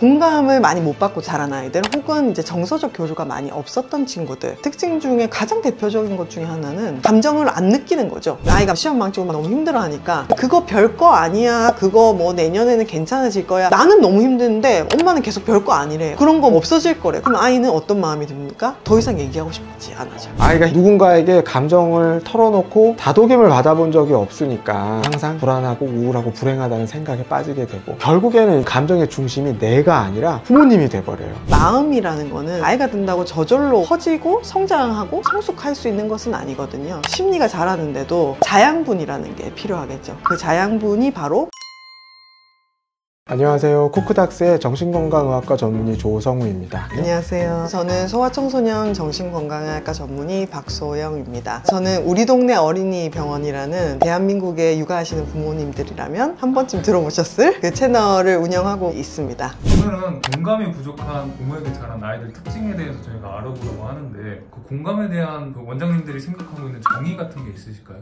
공감을 많이 못 받고 자란 아이들, 혹은 이제 정서적 교류가 많이 없었던 친구들 특징 중에 가장 대표적인 것 중에 하나는 감정을 안 느끼는 거죠. 아이가 시험 망치고 너무 힘들어하니까 그거 별거 아니야, 그거 뭐 내년에는 괜찮아질 거야, 나는 너무 힘드는데 엄마는 계속 별거 아니래, 그런 거 없어질 거래. 그럼 아이는 어떤 마음이 듭니까? 더 이상 얘기하고 싶지 않아져. 아이가 누군가에게 감정을 털어놓고 다독임을 받아본 적이 없으니까 항상 불안하고 우울하고 불행하다는 생각에 빠지게 되고, 결국에는 감정의 중심이 내가 아니라 부모님이 돼버려요. 마음이라는 거는 아이가 든다고 저절로 커지고 성장하고 성숙할 수 있는 것은 아니거든요. 심리가 자라는데도 자양분이라는 게 필요하겠죠. 그 자양분이 바로 안녕하세요. 코크닥스의 정신건강의학과 전문의 조성우입니다. 안녕하세요. 저는 소아청소년 정신건강의학과 전문의 박소영입니다. 저는 우리 동네 어린이 병원이라는 대한민국에 육아하시는 부모님들이라면 한 번쯤 들어보셨을 그 채널을 운영하고 있습니다. 오늘은 공감이 부족한 부모에게 자란 아이들 특징에 대해서 저희가 알아보려고 하는데, 그 공감에 대한 그 원장님들이 생각하고 있는 정의 같은 게 있으실까요?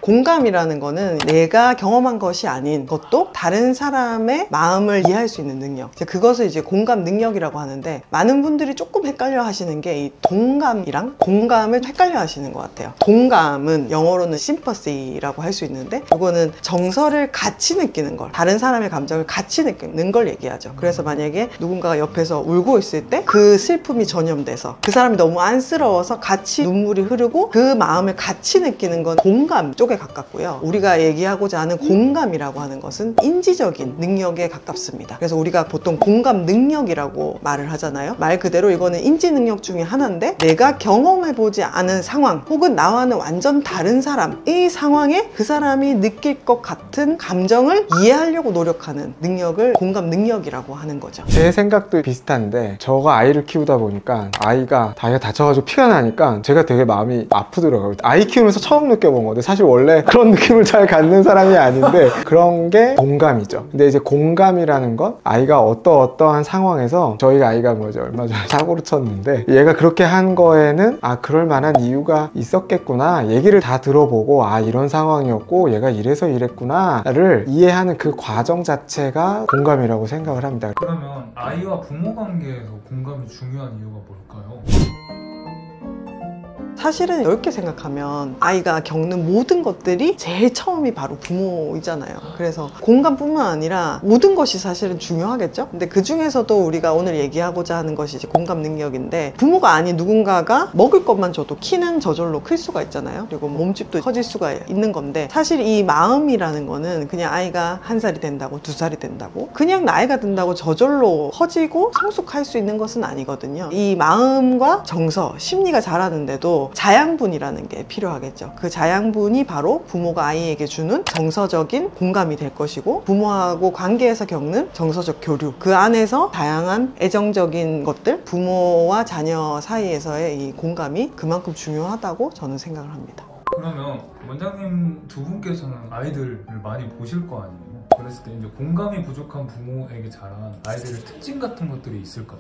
공감이라는 거는 내가 경험한 것이 아닌 것도 다른 사람의 마음을 이해할 수 있는 능력, 그것을 이제 공감 능력이라고 하는데, 많은 분들이 조금 헷갈려 하시는 게 이 동감이랑 공감을 헷갈려 하시는 것 같아요. 동감은 영어로는 sympathy라고 할 수 있는데, 이거는 정서를 같이 느끼는 걸, 다른 사람의 감정을 같이 느끼는 걸 얘기하죠. 그래서 만약에 누군가가 옆에서 울고 있을 때 그 슬픔이 전염돼서 그 사람이 너무 안쓰러워서 같이 눈물이 흐르고 그 마음을 같이 느끼는 건 공감 쪽에 가깝고요. 우리가 얘기하고자 하는 공감이라고 하는 것은 인지적인 능력에 가깝습니다. 그래서 우리가 보통 공감 능력이라고 말을 하잖아요. 말 그대로 이거는 인지 능력 중에 하나인데, 내가 경험해보지 않은 상황 혹은 나와는 완전 다른 사람, 이 상황에 그 사람이 느낄 것 같은 감정을 이해하려고 노력하는 능력을 공감 능력이라고 하는 거죠. 제 생각도 비슷한데, 저가 아이를 키우다 보니까 아이가 다리가 다쳐가지고 피가 나니까 제가 되게 마음이 아프더라고요. 아이 키우면서 처음 느껴본 건데, 사실 원래 그런 느낌을 잘 갖는 사람이 아닌데, 그런 게 공감이죠. 근데 이제 공감이라는 건 아이가 어떠한 상황에서, 저희가 아이가 뭐죠, 얼마 전에 사고를 쳤는데 얘가 그렇게 한 거에는 그럴 만한 이유가 있었겠구나, 얘기를 다 들어보고 이런 상황이었고 얘가 이래서 이랬구나를 이해하는 그 과정 자체가 공감이라고 생각을 합니다. 그러면 아이와 부모 관계에서 공감이 중요한 이유가 뭘까요? 사실은 넓게 생각하면 아이가 겪는 모든 것들이 제일 처음이 바로 부모이잖아요. 그래서 공감뿐만 아니라 모든 것이 사실은 중요하겠죠. 근데 그 중에서도 우리가 오늘 얘기하고자 하는 것이 이제 공감 능력인데, 부모가 아닌 누군가가 먹을 것만 줘도 키는 저절로 클 수가 있잖아요. 그리고 몸집도 커질 수가 있는 건데, 사실 이 마음이라는 거는 그냥 아이가 1살이 된다고 2살이 된다고 그냥 나이가 든다고 저절로 커지고 성숙할 수 있는 것은 아니거든요. 이 마음과 정서, 심리가 자라는데도 자양분이라는 게 필요하겠죠. 그 자양분이 바로 부모가 아이에게 주는 정서적인 공감이 될 것이고, 부모하고 관계에서 겪는 정서적 교류, 그 안에서 다양한 애정적인 것들, 부모와 자녀 사이에서의 이 공감이 그만큼 중요하다고 저는 생각을 합니다. 그러면 원장님 두 분께서는 아이들을 많이 보실 거 아니에요? 그랬을 때 이제 공감이 부족한 부모에게 자란 아이들의 특징 같은 것들이 있을까요?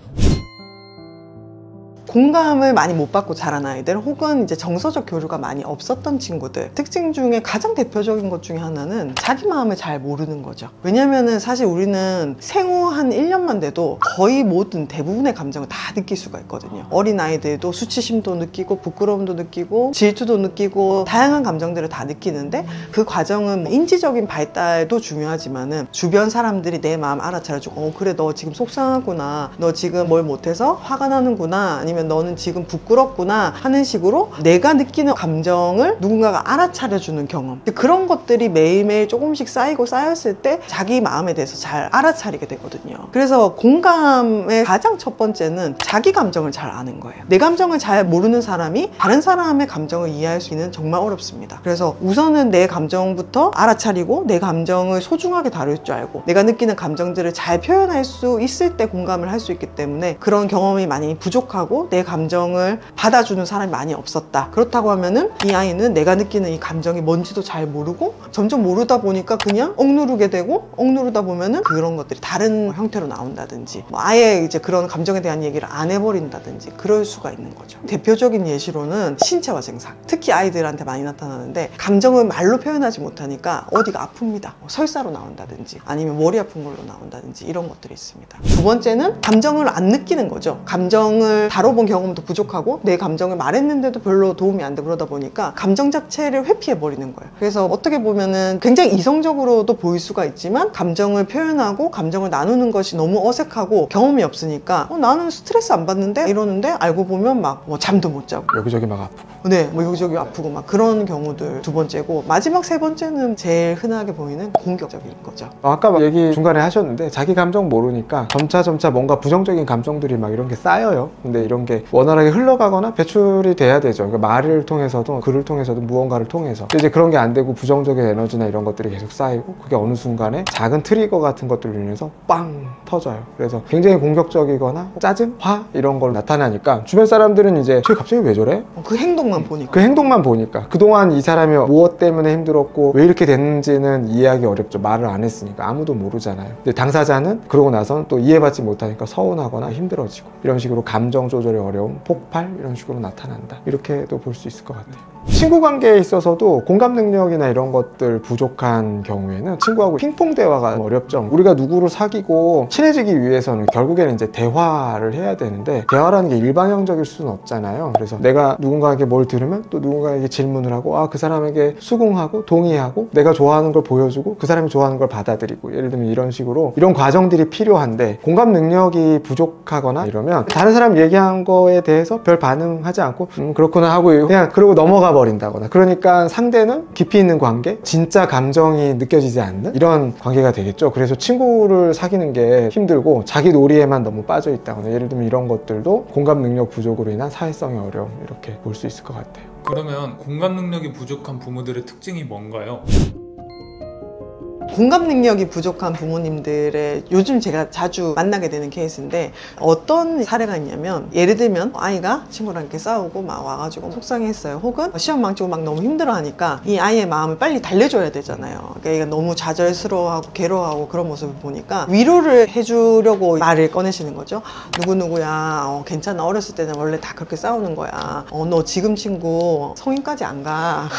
공감을 많이 못 받고 자란 아이들, 혹은 이제 정서적 교류가 많이 없었던 친구들 특징 중에 가장 대표적인 것 중에 하나는 자기 마음을 잘 모르는 거죠. 왜냐면은 사실 우리는 생후 한 1년만 돼도 거의 모든 대부분의 감정을 다 느낄 수가 있거든요. 어린 아이들도 수치심도 느끼고 부끄러움도 느끼고 질투도 느끼고 다양한 감정들을 다 느끼는데, 그 과정은 인지적인 발달도 중요하지만은 주변 사람들이 내 마음 알아차려주고 그래, 너 지금 속상하구나, 너 지금 뭘 못해서 화가 나는구나, 아니면 너는 지금 부끄럽구나 하는 식으로 내가 느끼는 감정을 누군가가 알아차려주는 경험, 그런 것들이 매일매일 조금씩 쌓이고 쌓였을 때 자기 마음에 대해서 잘 알아차리게 되거든요. 그래서 공감의 가장 첫 번째는 자기 감정을 잘 아는 거예요. 내 감정을 잘 모르는 사람이 다른 사람의 감정을 이해할 수 있는 정말 어렵습니다. 그래서 우선은 내 감정부터 알아차리고 내 감정을 소중하게 다룰 줄 알고 내가 느끼는 감정들을 잘 표현할 수 있을 때 공감을 할 수 있기 때문에, 그런 경험이 많이 부족하고 주변에도 내 감정을 받아주는 사람이 많이 없었다. 그렇다고 하면은 이 아이는 내가 느끼는 이 감정이 뭔지도 잘 모르고 점점 모르다 보니까 그냥 억누르게 되고, 억누르다 보면은 그런 것들이 다른 형태로 나온다든지, 뭐 아예 이제 그런 감정에 대한 얘기를 안 해버린다든지 그럴 수가 있는 거죠. 대표적인 예시로는 신체화 증상, 특히 아이들한테 많이 나타나는데, 감정을 말로 표현하지 못하니까 어디가 아픕니다. 설사로 나온다든지 아니면 머리 아픈 걸로 나온다든지 이런 것들이 있습니다. 두 번째는 감정을 안 느끼는 거죠. 감정을 다뤄본 경험도 부족하고 내 감정을 말했는데도 별로 도움이 안 되고, 그러다 보니까 감정 자체를 회피해 버리는 거예요. 그래서 어떻게 보면은 굉장히 이성적으로도 보일 수가 있지만, 감정을 표현하고 감정을 나누는 것이 너무 어색하고 경험이 없으니까 나는 스트레스 안 받는데 이러는데, 알고 보면 막 뭐 잠도 못 자고 여기저기 막 아프고, 네, 뭐 여기저기 아프고 막 그런 경우들 두 번째고, 마지막 세 번째는 제일 흔하게 보이는 공격적인 거죠. 아까 얘기 중간에 하셨는데 자기 감정 모르니까 점차 뭔가 부정적인 감정들이 막 이런 게 쌓여요. 근데 이런 게 원활하게 흘러가거나 배출이 돼야 되죠. 그러니까 말을 통해서도 글을 통해서도 무언가를 통해서. 근데 이제 그런 게 안 되고 부정적인 에너지나 이런 것들이 계속 쌓이고, 그게 어느 순간에 작은 트리거 같은 것들로 인해서 빵 터져요. 그래서 굉장히 공격적이거나 짜증, 화 이런 걸 나타나니까 주변 사람들은 이제 쟤 갑자기 왜 저래? 그 행동만 보니까. 그 행동만 보니까 그동안 이 사람이 무엇 때문에 힘들었고 왜 이렇게 됐는지는 이해하기 어렵죠. 말을 안 했으니까 아무도 모르잖아요. 근데 당사자는 그러고 나선 또 이해받지 못하니까 서운하거나 힘들어지고, 이런 식으로 감정 조절이 어려움, 폭발 이런 식으로 나타난다. 이렇게도 볼 수 있을 것 같아요. 친구 관계에 있어서도 공감 능력이나 이런 것들 부족한 경우에는 친구하고 핑퐁 대화가 어렵죠. 우리가 누구를 사귀고 친해지기 위해서는 결국에는 이제 대화를 해야 되는데, 대화라는 게 일방향적일 수는 없잖아요. 그래서 내가 누군가에게 뭘 들으면 또 누군가에게 질문을 하고, 그 사람에게 수긍하고 동의하고, 내가 좋아하는 걸 보여주고 그 사람이 좋아하는 걸 받아들이고, 예를 들면 이런 식으로 이런 과정들이 필요한데, 공감 능력이 부족하거나 이러면 다른 사람 얘기한 거에 대해서 별 반응하지 않고 그렇구나 하고 그냥 그러고 넘어가 버린다거나, 그러니까 상대는 깊이 있는 관계, 진짜 감정이 느껴지지 않는 이런 관계가 되겠죠. 그래서 친구를 사귀는 게 힘들고 자기 놀이에만 너무 빠져 있다거나, 예를 들면 이런 것들도 공감 능력 부족으로 인한 사회성의 어려움, 이렇게 볼 수 있을 것 같아요. 그러면 공감 능력이 부족한 부모들의 특징이 뭔가요? 공감 능력이 부족한 부모님들의 요즘 제가 자주 만나게 되는 케이스인데, 어떤 사례가 있냐면, 예를 들면 아이가 친구랑 이렇게 싸우고 막 와가지고 속상해했어요. 혹은 시험 망치고 막 너무 힘들어하니까 이 아이의 마음을 빨리 달래줘야 되잖아요. 그러니까 얘가 너무 좌절스러워하고 괴로워하고 그런 모습을 보니까 위로를 해주려고 말을 꺼내시는 거죠. 누구누구야, 괜찮아, 어렸을 때는 원래 다 그렇게 싸우는 거야. 너 지금 친구 성인까지 안 가.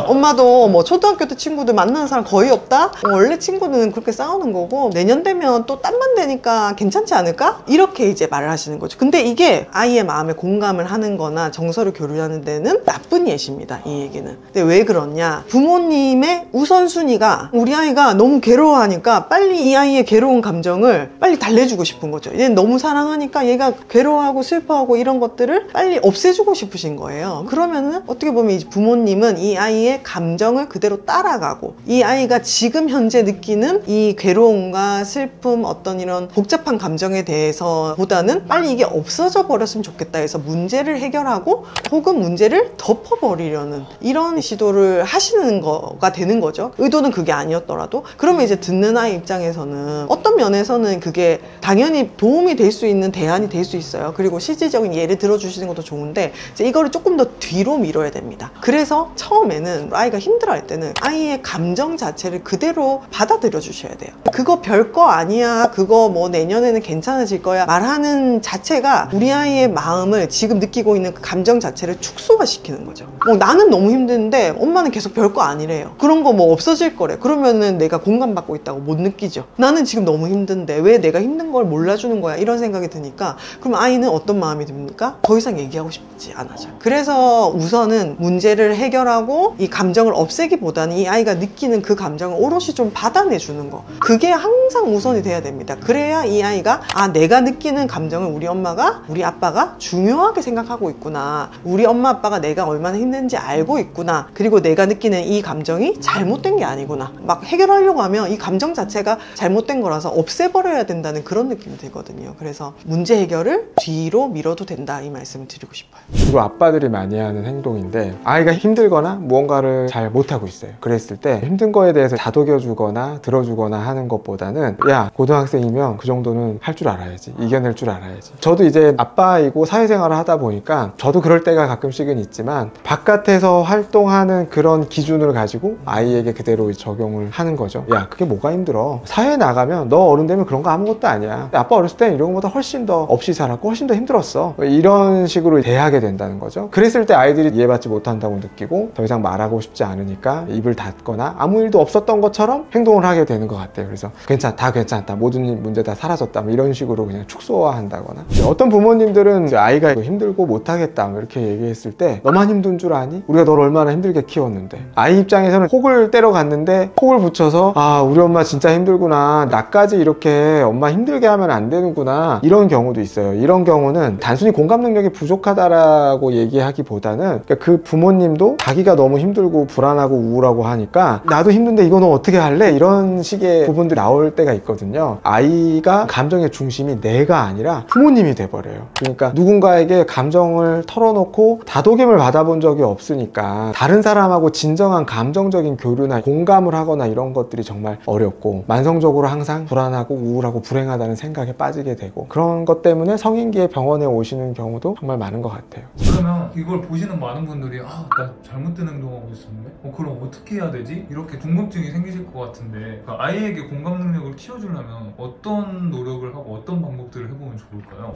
엄마도 뭐 초등학교 때 친구들 만나는 사람 거의 없다? 원래 친구는 그렇게 싸우는 거고, 내년 되면 또 땀만 되니까 괜찮지 않을까? 이렇게 이제 말을 하시는 거죠. 근데 이게 아이의 마음에 공감을 하는 거나 정서를 교류하는 데는 나쁜 예시입니다, 이 얘기는. 근데 왜 그러냐? 부모님의 우선순위가 우리 아이가 너무 괴로워하니까 빨리 이 아이의 괴로운 감정을 빨리 달래주고 싶은 거죠. 얘는 너무 사랑하니까 얘가 괴로워하고 슬퍼하고 이런 것들을 빨리 없애주고 싶으신 거예요. 그러면은 어떻게 보면 이제 부모님은 이 아이의 감정을 그대로 따라가고, 이 아이가 지금 현재 느끼는 이 괴로움과 슬픔, 어떤 이런 복잡한 감정에 대해서 보다는 빨리 이게 없어져 버렸으면 좋겠다 해서 문제를 해결하고, 혹은 문제를 덮어버리려는 이런 시도를 하시는 거가 되는 거죠. 의도는 그게 아니었더라도. 그러면 이제 듣는 아이 입장에서는 어떤 면에서는 그게 당연히 도움이 될 수 있는 대안이 될 수 있어요. 그리고 실질적인 예를 들어주시는 것도 좋은데, 이제 이거를 조금 더 뒤로 밀어야 됩니다. 그래서 처음에는 아이가 힘들어할 때는 아이의 감정 자체를 그대로 받아들여 주셔야 돼요. 그거 별거 아니야, 그거 뭐 내년에는 괜찮아질 거야 말하는 자체가 우리 아이의 마음을, 지금 느끼고 있는 그 감정 자체를 축소화시키는 거죠. 나는 너무 힘든데 엄마는 계속 별거 아니래요. 그런 거 뭐 없어질 거래. 그러면은 내가 공감받고 있다고 못 느끼죠. 나는 지금 너무 힘든데 왜 내가 힘든 걸 몰라주는 거야, 이런 생각이 드니까, 그럼 아이는 어떤 마음이 듭니까? 더 이상 얘기하고 싶지 않아져. 그래서 우선은 문제를 해결하고 이 감정을 없애기보다는 이 아이가 느끼는 그 감정을 오롯이 좀 받아내주는 거, 그게 항상 우선이 돼야 됩니다. 그래야 이 아이가 내가 느끼는 감정을 우리 엄마가, 우리 아빠가 중요하게 생각하고 있구나, 우리 엄마 아빠가 내가 얼마나 힘든지 알고 있구나, 그리고 내가 느끼는 이 감정이 잘못된 게 아니구나. 막 해결하려고 하면 이 감정 자체가 잘못된 거라서 없애버려야 된다는 그런 느낌이 들거든요. 그래서 문제 해결을 뒤로 밀어도 된다, 이 말씀을 드리고 싶어요. 주로 아빠들이 많이 하는 행동인데, 아이가 힘들거나 무언가를 잘 못하고 있어요. 그랬을 때 힘든 거에 대해서 다독여 끄덕여주거나 들어주거나 하는 것보다는 야, 고등학생이면 그 정도는 할 줄 알아야지, 이겨낼 줄 알아야지. 저도 이제 아빠이고 사회생활을 하다 보니까 저도 그럴 때가 가끔씩은 있지만 바깥에서 활동하는 그런 기준을 가지고 아이에게 그대로 적용을 하는 거죠. 야, 그게 뭐가 힘들어. 사회에 나가면 너 어른 되면 그런 거 아무것도 아니야. 아빠 어렸을 땐 이런 것보다 훨씬 더 없이 살았고 훨씬 더 힘들었어. 이런 식으로 대하게 된다는 거죠. 그랬을 때 아이들이 이해받지 못한다고 느끼고 더 이상 말하고 싶지 않으니까 입을 닫거나 아무 일도 없었던 것처럼 행동을 하게 되는 것 같아요. 그래서 괜찮다, 괜찮다, 모든 문제 다 사라졌다, 뭐 이런 식으로 그냥 축소화한다거나. 어떤 부모님들은 아이가 힘들고 못하겠다 이렇게 얘기했을 때 너만 힘든 줄 아니? 우리가 널 얼마나 힘들게 키웠는데. 아이 입장에서는 혹을 때려 갔는데 혹을 붙여서 아, 우리 엄마 진짜 힘들구나, 나까지 이렇게 엄마 힘들게 하면 안 되는구나, 이런 경우도 있어요. 이런 경우는 단순히 공감 능력이 부족하다라고 얘기하기보다는 그 부모님도 자기가 너무 힘들고 불안하고 우울하고 하니까 나도 힘든데 이거 너 어떻게 할래? 이런 식의 부분들이 나올 때가 있거든요. 아이가 감정의 중심이 내가 아니라 부모님이 돼버려요. 그러니까 누군가에게 감정을 털어놓고 다독임을 받아본 적이 없으니까 다른 사람하고 진정한 감정적인 교류나 공감을 하거나 이런 것들이 정말 어렵고 만성적으로 항상 불안하고 우울하고 불행하다는 생각에 빠지게 되고, 그런 것 때문에 성인기에 병원에 오시는 경우도 정말 많은 것 같아요. 그러면 이걸 보시는 많은 분들이 아, 나 잘못된 행동하고 있었네? 그럼 어떻게 해야 되지? 이렇게 궁금증이 생기실 것 같은데, 그러니까 아이에게 공감 능력을 키워주려면 어떤 노력을 하고 어떤 방법들을 해보면 좋을까요?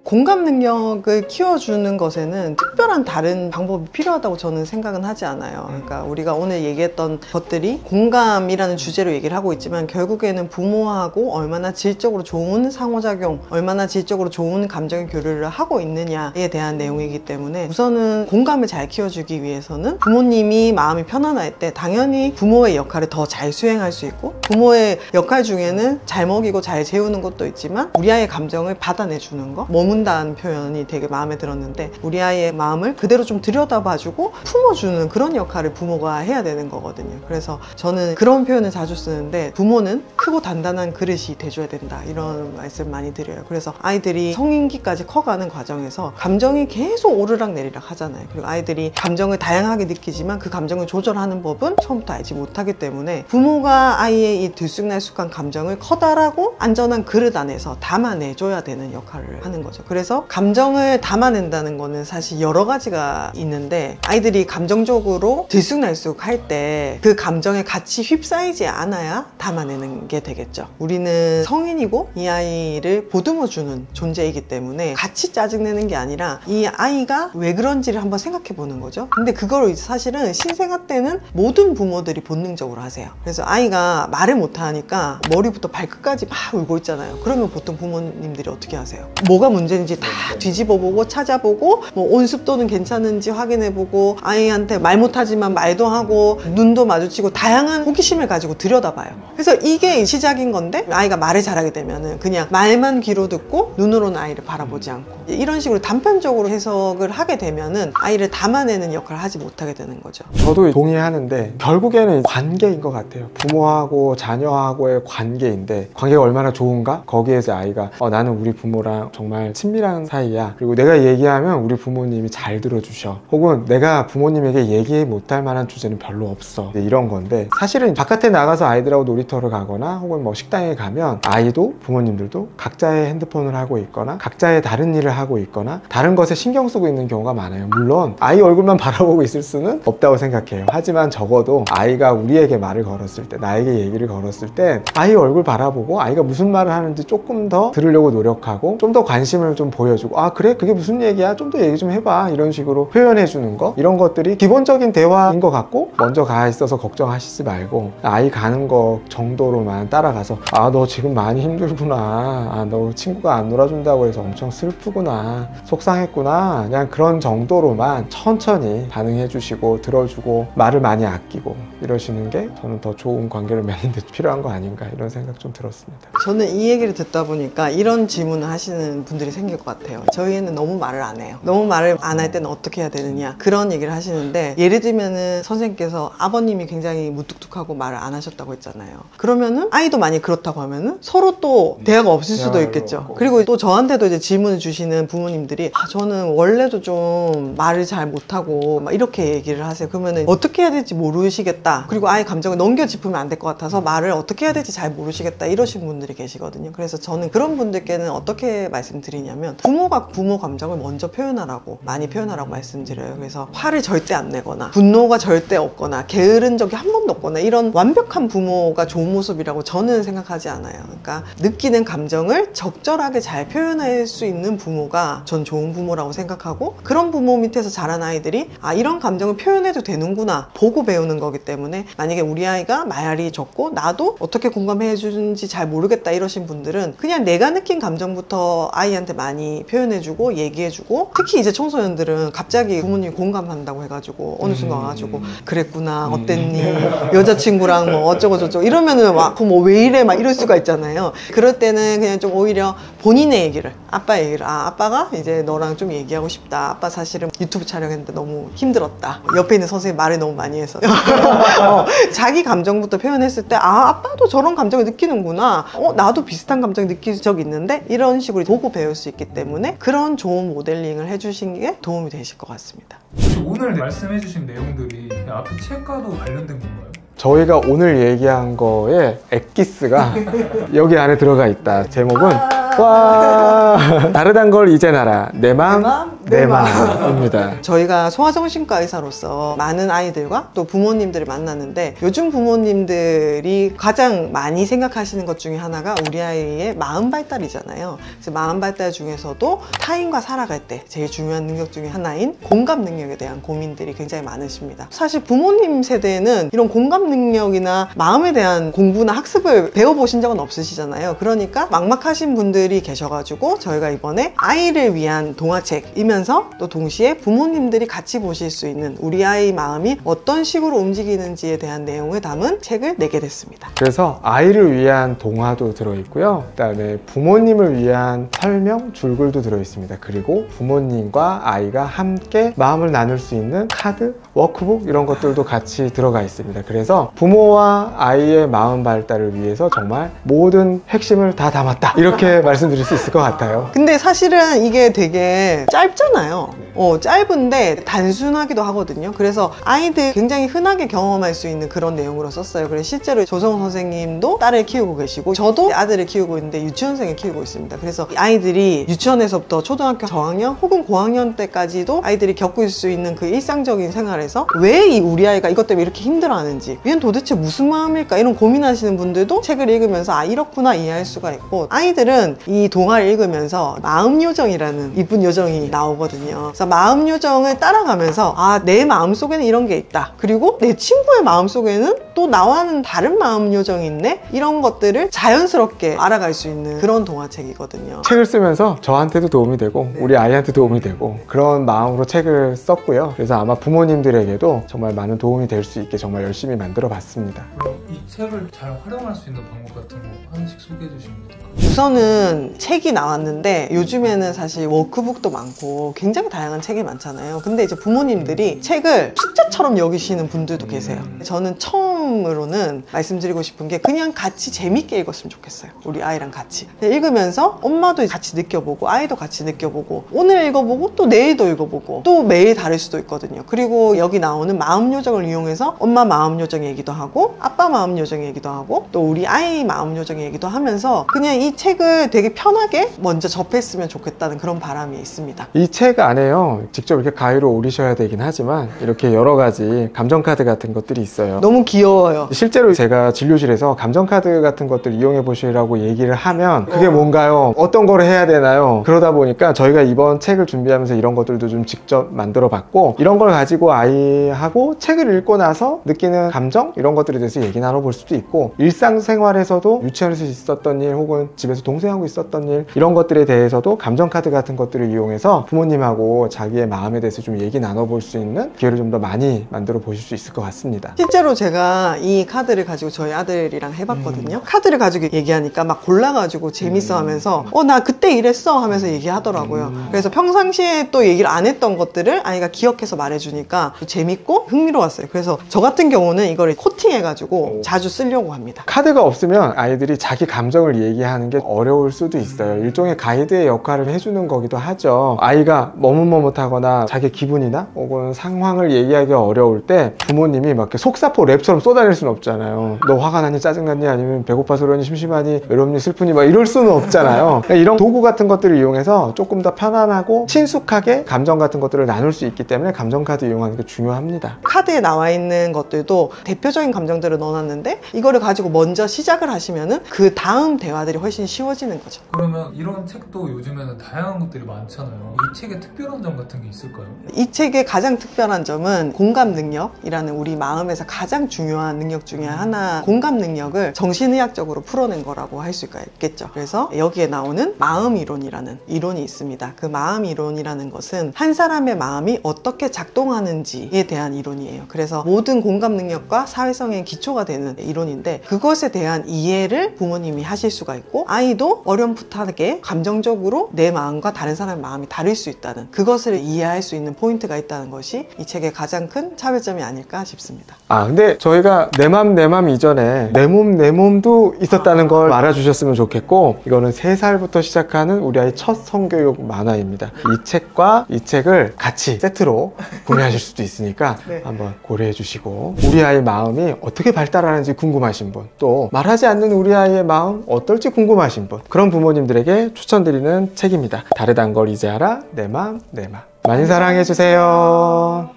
공감 능력을 키워주는 것에는 특별한 다른 방법이 필요하다고 저는 생각은 하지 않아요. 그러니까 우리가 오늘 얘기했던 것들이 공감이라는 주제로 얘기를 하고 있지만 결국에는 부모하고 얼마나 질적으로 좋은 상호작용, 얼마나 질적으로 좋은 감정의 교류를 하고 있느냐에 대한 내용이기 때문에 우선은 공감을 잘 키워주기 위해서는 부모님이 마음이 편안할 때 당연히 부모의 역할을 더 잘 수행할 수 있고, 부모의 역할 중에는 잘 먹이고 잘 재우는 것도 있지만 우리 아이의 감정을 받아내주는 거, 다는 표현이 되게 마음에 들었는데, 우리 아이의 마음을 그대로 좀 들여다봐주고 품어주는 그런 역할을 부모가 해야 되는 거거든요. 그래서 저는 그런 표현을 자주 쓰는데, 부모는 크고 단단한 그릇이 돼줘야 된다, 이런 말씀 많이 드려요. 그래서 아이들이 성인기까지 커가는 과정에서 감정이 계속 오르락 내리락 하잖아요. 그리고 아이들이 감정을 다양하게 느끼지만 그 감정을 조절하는 법은 처음부터 알지 못하기 때문에 부모가 아이의 이 들쑥날쑥한 감정을 커다랗고 안전한 그릇 안에서 담아내줘야 되는 역할을 하는 거죠. 그래서 감정을 담아낸다는 거는 사실 여러 가지가 있는데, 아이들이 감정적으로 들쑥날쑥 할 때 그 감정에 같이 휩싸이지 않아야 담아내는 게 되겠죠. 우리는 성인이고 이 아이를 보듬어주는 존재이기 때문에 같이 짜증내는 게 아니라 이 아이가 왜 그런지를 한번 생각해 보는 거죠. 근데 그걸 사실은 신생아 때는 모든 부모들이 본능적으로 하세요. 그래서 아이가 말을 못하니까 머리부터 발끝까지 막 울고 있잖아요. 그러면 보통 부모님들이 어떻게 하세요? 뭐가 문제인지 다 뒤집어보고 찾아보고, 뭐 온습도는 괜찮은지 확인해보고, 아이한테 말 못하지만 말도 하고 눈도 마주치고 다양한 호기심을 가지고 들여다봐요. 그래서 이게 시작인 건데, 아이가 말을 잘하게 되면은 그냥 말만 귀로 듣고 눈으로는 아이를 바라보지 않고 이런 식으로 단편적으로 해석을 하게 되면은 아이를 담아내는 역할을 하지 못하게 되는 거죠. 저도 동의하는데 결국에는 관계인 것 같아요. 부모하고 자녀하고의 관계인데, 관계가 얼마나 좋은가? 거기에서 아이가 나는 우리 부모랑 정말 친밀한 사이야, 그리고 내가 얘기하면 우리 부모님이 잘 들어주셔, 혹은 내가 부모님에게 얘기 못할 만한 주제는 별로 없어, 이런 건데, 사실은 바깥에 나가서 아이들하고 놀이터를 가거나 혹은 뭐 식당에 가면 아이도 부모님들도 각자의 핸드폰을 하고 있거나 각자의 다른 일을 하고 있거나 다른 것에 신경 쓰고 있는 경우가 많아요. 물론 아이 얼굴만 바라보고 있을 수는 없다고 생각해요. 하지만 적어도 아이가 우리에게 말을 걸었을 때, 나에게 얘기를 걸었을 때 아이 얼굴 바라보고 아이가 무슨 말을 하는지 조금 더 들으려고 노력하고 좀 더 관심을 좀 보여주고, 아 그래? 그게 무슨 얘기야? 좀 더 얘기 좀 해봐, 이런 식으로 표현해 주는 거, 이런 것들이 기본적인 대화인 것 같고, 먼저 가 있어서 걱정하시지 말고 아이 가는 거 정도로만 따라가서 아 너 지금 많이 힘들구나, 아 너 친구가 안 놀아준다고 해서 엄청 슬프구나, 속상했구나, 그냥 그런 정도로만 천천히 반응해 주시고 들어주고 말을 많이 아끼고 이러시는 게 저는 더 좋은 관계를 맺는 데 필요한 거 아닌가, 이런 생각 좀 들었습니다. 저는 이 얘기를 듣다 보니까 이런 질문을 하시는 분들이 생길 것 같아요. 저희 애는 너무 말을 안 해요. 너무 말을 안 할 때는 어떻게 해야 되느냐 그런 얘기를 하시는데, 예를 들면은 선생님께서 아버님이 굉장히 무뚝뚝하고 말을 안 하셨다고 했잖아요. 그러면은 아이도 만약 그렇다고 하면은 서로 또 대화가 없을 수도 있겠죠. 없고. 그리고 또 저한테도 이제 질문을 주시는 부모님들이 저는 원래도 좀 말을 잘 못하고 막 이렇게 얘기를 하세요. 그러면은 어떻게 해야 될지 모르시겠다. 그리고 아이 감정을 넘겨 짚으면 안 될 것 같아서 말을 어떻게 해야 될지 잘 모르시겠다 이러신 분들이 계시거든요. 그래서 저는 그런 분들께는 어떻게 말씀드리냐면, 부모가 부모 감정을 먼저 표현하라고, 많이 표현하라고 말씀드려요. 그래서 화를 절대 안 내거나 분노가 절대 없거나 게으른 적이 한 번도 없거나 이런 완벽한 부모가 좋은 모습이라고 저는 생각하지 않아요. 그러니까 느끼는 감정을 적절하게 잘 표현할 수 있는 부모가 전 좋은 부모라고 생각하고, 그런 부모 밑에서 자란 아이들이 이런 감정을 표현해도 되는구나 보고 배우는 거기 때문에, 만약에 우리 아이가 말이 적고 나도 어떻게 공감해 주는지 잘 모르겠다 이러신 분들은 그냥 내가 느낀 감정부터 아이한테 많이 표현해주고 얘기해주고, 특히 이제 청소년들은 갑자기 부모님이 공감한다고 해가지고 어느 순간 와가지고 그랬구나, 어땠니, 여자친구랑 뭐 어쩌고 저쩌고 이러면은 막 뭐 왜 이래 막 이럴 수가 있잖아요. 그럴 때는 그냥 좀 오히려 본인의 얘기를, 아빠 얘기를, 아빠가 이제 너랑 좀 얘기하고 싶다, 아빠 사실은 유튜브 촬영했는데 너무 힘들었다, 옆에 있는 선생님 말을 너무 많이 해서 자기 감정부터 표현했을 때 아빠도 저런 감정을 느끼는구나, 나도 비슷한 감정 느낄 적 있는데, 이런 식으로 보고 배울 수 있기 때문에 그런 좋은 모델링을 해주신 게 도움이 되실 것 같습니다. 오늘 말씀해주신 내용들이 앞에 책과도 관련된 건가요? 저희가 오늘 얘기한 거에 엑기스가 여기 안에 들어가 있다. 제목은 와 다르단 걸 이젠 알아, 내 맘 내 맘입니다. 저희가 소아정신과 의사로서 많은 아이들과 또 부모님들을 만나는데, 요즘 부모님들이 가장 많이 생각하시는 것 중에 하나가 우리 아이의 마음 발달이잖아요. 그래서 마음 발달 중에서도 타인과 살아갈 때 제일 중요한 능력 중에 하나인 공감 능력에 대한 고민들이 굉장히 많으십니다. 사실 부모님 세대에는 이런 공감 능력이나 마음에 대한 공부나 학습을 배워보신 적은 없으시잖아요. 그러니까 막막하신 분들이 계셔가지고 저희가 이번에 아이를 위한 동화책이면서 또 동시에 부모님들이 같이 보실 수 있는 우리 아이 마음이 어떤 식으로 움직이는지에 대한 내용을 담은 책을 내게 됐습니다. 그래서 아이를 위한 동화도 들어있고요, 그 다음에 부모님을 위한 설명 줄글도 들어있습니다. 그리고 부모님과 아이가 함께 마음을 나눌 수 있는 카드, 워크북 이런 것들도 같이 들어가 있습니다. 그래서 부모와 아이의 마음 발달을 위해서 정말 모든 핵심을 다 담았다, 이렇게 말씀드릴 수 있을 것 같아요. 근데 사실은 이게 되게 짧잖아요. 짧은데 단순하기도 하거든요. 그래서 아이들 굉장히 흔하게 경험할 수 있는 그런 내용으로 썼어요. 그래서 실제로 조성호 선생님도 딸을 키우고 계시고, 저도 아들을 키우고 있는데 유치원생을 키우고 있습니다. 그래서 아이들이 유치원에서부터 초등학교 저학년 혹은 고학년 때까지도 아이들이 겪을 수 있는 그 일상적인 생활에서 왜 이 우리 아이가 이것 때문에 이렇게 힘들어하는지, 얘는 도대체 무슨 마음일까, 이런 고민하시는 분들도 책을 읽으면서 이렇구나 이해할 수가 있고, 아이들은 이 동화를 읽으면서 마음 요정이라는 이쁜 요정이 나오거든요. 그래서 마음 요정을 따라가면서 내 마음속에는 이런 게 있다, 그리고 내 친구의 마음속에는 또 나와는 다른 마음 요정이 있네, 이런 것들을 자연스럽게 알아갈 수 있는 그런 동화책이거든요. 책을 쓰면서 저한테도 도움이 되고 우리 아이한테 도움이 되고 그런 마음으로 책을 썼고요. 그래서 아마 부모님들에게도 정말 많은 도움이 될 수 있게 정말 열심히 만들어 봤습니다. 그럼 이 책을 잘 활용할 수 있는 방법 같은 거 하나씩 소개해 주시면 될까요? 우선은 책이 나왔는데, 요즘에는 사실 워크북도 많고 굉장히 다양한 책이 많잖아요. 근데 이제 부모님들이 책을 숙제처럼 여기시는 분들도 계세요. 저는 처음으로는 말씀드리고 싶은 게, 그냥 같이 재밌게 읽었으면 좋겠어요. 우리 아이랑 같이 읽으면서 엄마도 같이 느껴보고 아이도 같이 느껴보고, 오늘 읽어보고 또 내일도 읽어보고 또 매일 다를 수도 있거든요. 그리고 여기 나오는 마음 요정을 이용해서 엄마 마음 요정 얘기도 하고 아빠 마음 요정 얘기도 하고 또 우리 아이 마음 요정 얘기도 하면서, 그냥 이 책을 되게 편하게 먼저 접했으면 좋겠다는 그런 바람이 있습니다. 이 책 안에요, 직접 이렇게 가위로 오리셔야 되긴 하지만 이렇게 여러 가지 감정카드 같은 것들이 있어요. 너무 귀여워요. 실제로 제가 진료실에서 감정카드 같은 것들 이용해 보시라고 얘기를 하면 그게 뭔가요? 어떤 거를 해야 되나요? 그러다 보니까 저희가 이번 책을 준비하면서 이런 것들도 좀 직접 만들어 봤고, 이런 걸 가지고 아이하고 책을 읽고 나서 느끼는 감정? 이런 것들에 대해서 얘기 나눠볼 수도 있고, 일상생활에서도 유치원에서 있었던 일 혹은 집에서 그래서 동생하고 있었던 일 이런 것들에 대해서도 감정카드 같은 것들을 이용해서 부모님하고 자기의 마음에 대해서 좀 얘기 나눠볼 수 있는 기회를 좀 더 많이 만들어 보실 수 있을 것 같습니다. 실제로 제가 이 카드를 가지고 저희 아들이랑 해봤거든요. 카드를 가지고 얘기하니까 막 골라가지고 재밌어 하면서 나 그때 이랬어 하면서 얘기하더라고요. 그래서 평상시에 또 얘기를 안 했던 것들을 아이가 기억해서 말해주니까 재밌고 흥미로웠어요. 그래서 저 같은 경우는 이걸 코팅해가지고 자주 쓰려고 합니다. 카드가 없으면 아이들이 자기 감정을 얘기하는 게 어려울 수도 있어요. 일종의 가이드의 역할을 해주는 거기도 하죠. 아이가 머뭇머뭇하거나 자기 기분이나 혹은 상황을 얘기하기가 어려울 때 부모님이 막 이렇게 속사포 랩처럼 쏟아낼 수는 없잖아요. 너 화가 나니 짜증나니 아니면 배고파서 그러니 심심하니 외롭니 슬프니 막 이럴 수는 없잖아요. 이런 도구 같은 것들을 이용해서 조금 더 편안하고 친숙하게 감정 같은 것들을 나눌 수 있기 때문에 감정카드 이용하는 게 중요합니다. 카드에 나와 있는 것들도 대표적인 감정들을 넣어놨는데 이거를 가지고 먼저 시작을 하시면은 그 다음 대화들이 훨씬 쉬워지는 거죠. 그러면 이런 책도 요즘에는 다양한 것들이 많잖아요. 이 책에 특별한 점 같은 게 있을까요? 이 책의 가장 특별한 점은 공감 능력이라는 우리 마음에서 가장 중요한 능력 중에 하나, 공감 능력을 정신의학적으로 풀어낸 거라고 할 수가 있겠죠. 그래서 여기에 나오는 마음 이론이라는 이론이 있습니다. 그 마음 이론이라는 것은 한 사람의 마음이 어떻게 작동하는지에 대한 이론이에요. 그래서 모든 공감 능력과 사회성의 기초가 되는 이론인데 그것에 대한 이해를 부모님이 하실 수가 있고 아이도 어렴풋하게 감정적으로 내 마음과 다른 사람의 마음이 다를 수 있다는 그것을 이해할 수 있는 포인트가 있다는 것이 이 책의 가장 큰 차별점이 아닐까 싶습니다. 근데 저희가 내 맘 이전에 내 몸도 있었다는 걸 알아주셨으면 좋겠고 이거는 3살부터 시작하는 우리 아이 첫 성교육 만화입니다. 이 책과 이 책을 같이 세트로 구매하실 수도 있으니까 네. 한번 고려해 주시고 우리 아이 마음이 어떻게 발달하는지 궁금하신 분 또 말하지 않는 우리 아이의 마음 어떨지 궁금하신 분 그런 부모님들에게 추천드리는 책입니다. 다르단 걸 이제 알아 내 맘 많이 사랑해 주세요.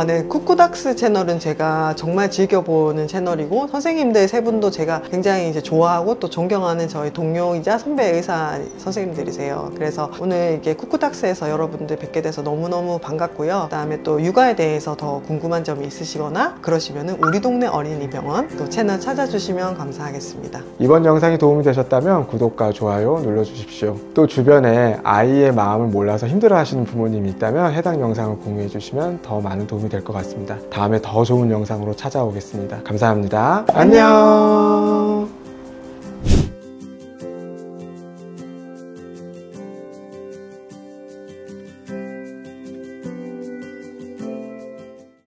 네. 쿠쿠닥스 채널은 제가 정말 즐겨보는 채널이고 선생님들 세 분도 제가 굉장히 이제 좋아하고 또 존경하는 저희 동료이자 선배 의사 선생님들이세요. 그래서 오늘 이렇게 쿠쿠닥스에서 여러분들 뵙게 돼서 너무너무 반갑고요. 그 다음에 또 육아에 대해서 더 궁금한 점이 있으시거나 그러시면은 우리 동네 어린이병원 또 채널 찾아주시면 감사하겠습니다. 이번 영상이 도움이 되셨다면 구독과 좋아요 눌러주십시오. 또 주변에 아이의 마음을 몰라서 힘들어하시는 부모님이 있다면 해당 영상을 공유해 주시면 더 많은 도움이 될 것 같습니다. 다음에 더 좋은 영상으로 찾아오겠습니다. 감사합니다. 안녕.